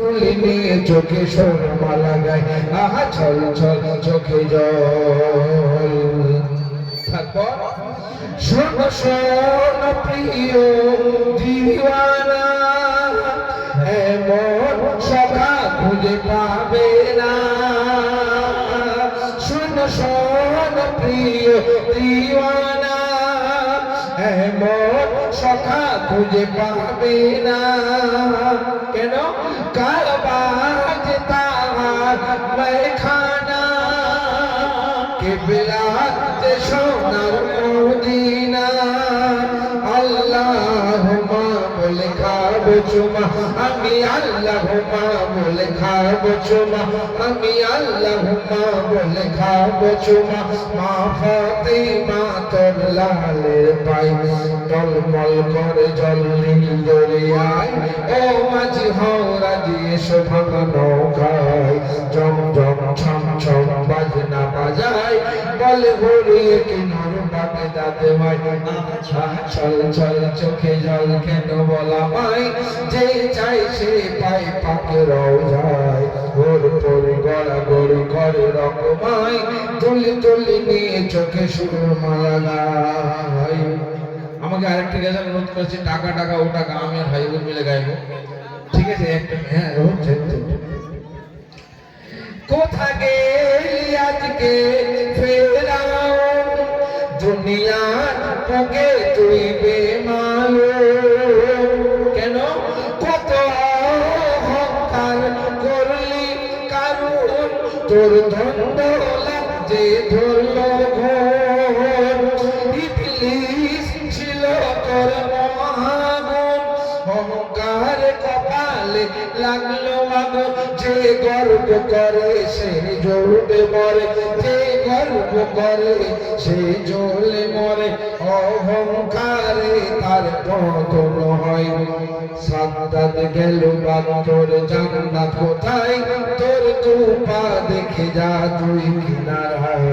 তুলে নিয়ে চোখে সুরমা লাগাই, আহা ছল ছল চোখে জল। তারপর শোনো শোনো প্রিয় দিওয়ানা, এমন সখা খুঁজে পাবে না। শোনো শোনো প্রিয় দিওয়ানা, এমন সখা খুঁজে পাবে না। কেন? কারবাজ তাহার মেখানা, কিবলাতে সোনার মদিনা। আল্লাহুম্মা বলে খাবো চুমা, আমি আল্লাহুম্মা বলে খাবো চুমা, আমি আল্লাহুম্মা বলে খাবো চুমা। মা ফাতিমা তোর লালের পাই, টলমল করে জল নীল দরিয়ায়। ও মাঝি হাওড়া দিয়ে শোভানো নৌকায়, জম জম ছম ছম বাজনা বাজায়, বলে ঘুরিয়ে কিনার বাগে দাঁতে মাই। ছল ছল চোখে জল কেন বলা মাই, যে চাই সে পাই পাকে রওজায়। ঘোর পরে গড়া গড়ি করে রকমাই, তুলি তুলি নিয়ে চোখে সুরমা লাগাই। আমাকে আরেকটি গান অনুরোধ করেছে, টাকা টাকা ও টাকা, আমি আর ভাই বোন মিলে গাইবো। ঠিক আছে? একটা হ্যাঁ হচ্ছে। কোথা গেলি আজকে ফেরাউন, দুনিয়ার বুকে তুই বেমালুম। কেন? কত অহংকার করলি কারণ, তোর ধন্দ লাগছে ধরলো ঘোর। ইবলিস ছিল তোর মহাগুণ, অহংকার কপালে লাগলো আগুন। যে গর্ব করে সে জ্বলবে মরে, যে গর্ব করে সে জ্বলে মরে। অহংকারে তার পতন হয়। সাদ্দাত গেল বাদ, তোর জান্নাত কোথায়? তোর দুপা দেখে যা তুই কিনারায়।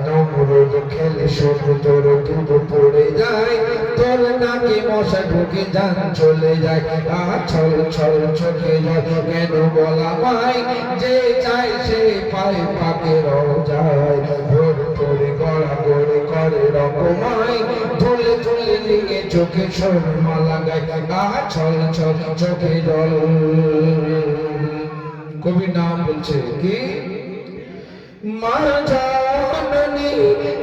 নমরুদ খেলে শোন তোর দুধ পড়ে যায়, তোর নাকে মশা ঢুকে জান চলে যায়। ছল ছল চোখে জল কেন বলা মাই, যে চাই সে পায় পাকে রওজায়। ভোর করে গড়া গড়ি করে রকমাই, তুলে তুলে নিয়ে চোখে সুরমা লাগাই। ছল ছল চোখে জল। কবি নাম বলছে কি? মা জাননী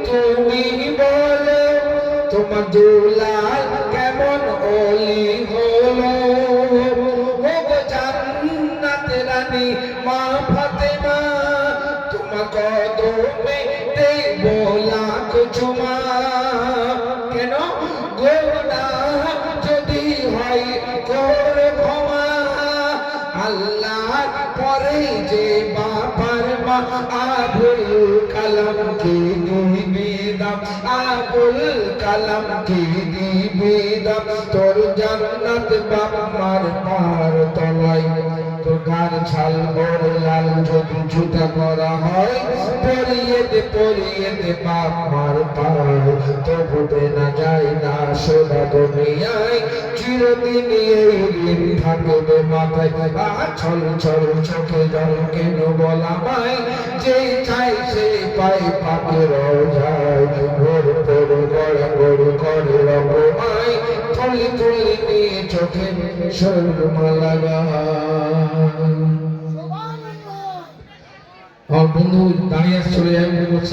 তুমি বলো, তোমার দুলাল কেমন ওলি হলো। ও গো জান্নাত রানী মা ফাতেমা, তোমার কদমে দেব লাখ চুমা। কেন? গোনাহ যদি হয় কর ক্ষমা, আল্লাহর পরে যে বাবার মা। আবুল কালাম কে দিবে দাম, আবুল কালাম কে দিবে দাম। তোর জান্নাত বাপ মার পার তলায়। তোর গার ছাল বড় লাল যদি জুতা করা হয়, পরিয়ে দে বাপ মার পায়। তবু না যায় না সোনা দুনিয়ায়, চিরদিন এই দিন থাকবে মাথায়। ছল ছল চোখে জল কেন বলা মাই, যে চাই সে পাই পাকে রওজায়। ভোর পরে গড়া গড়ি করে রকমাই, তুলি তুলি নিয়ে চোখে সুরমা লাগাই। আমার বন্ধু দাঁড়িয়ে চলে যায়।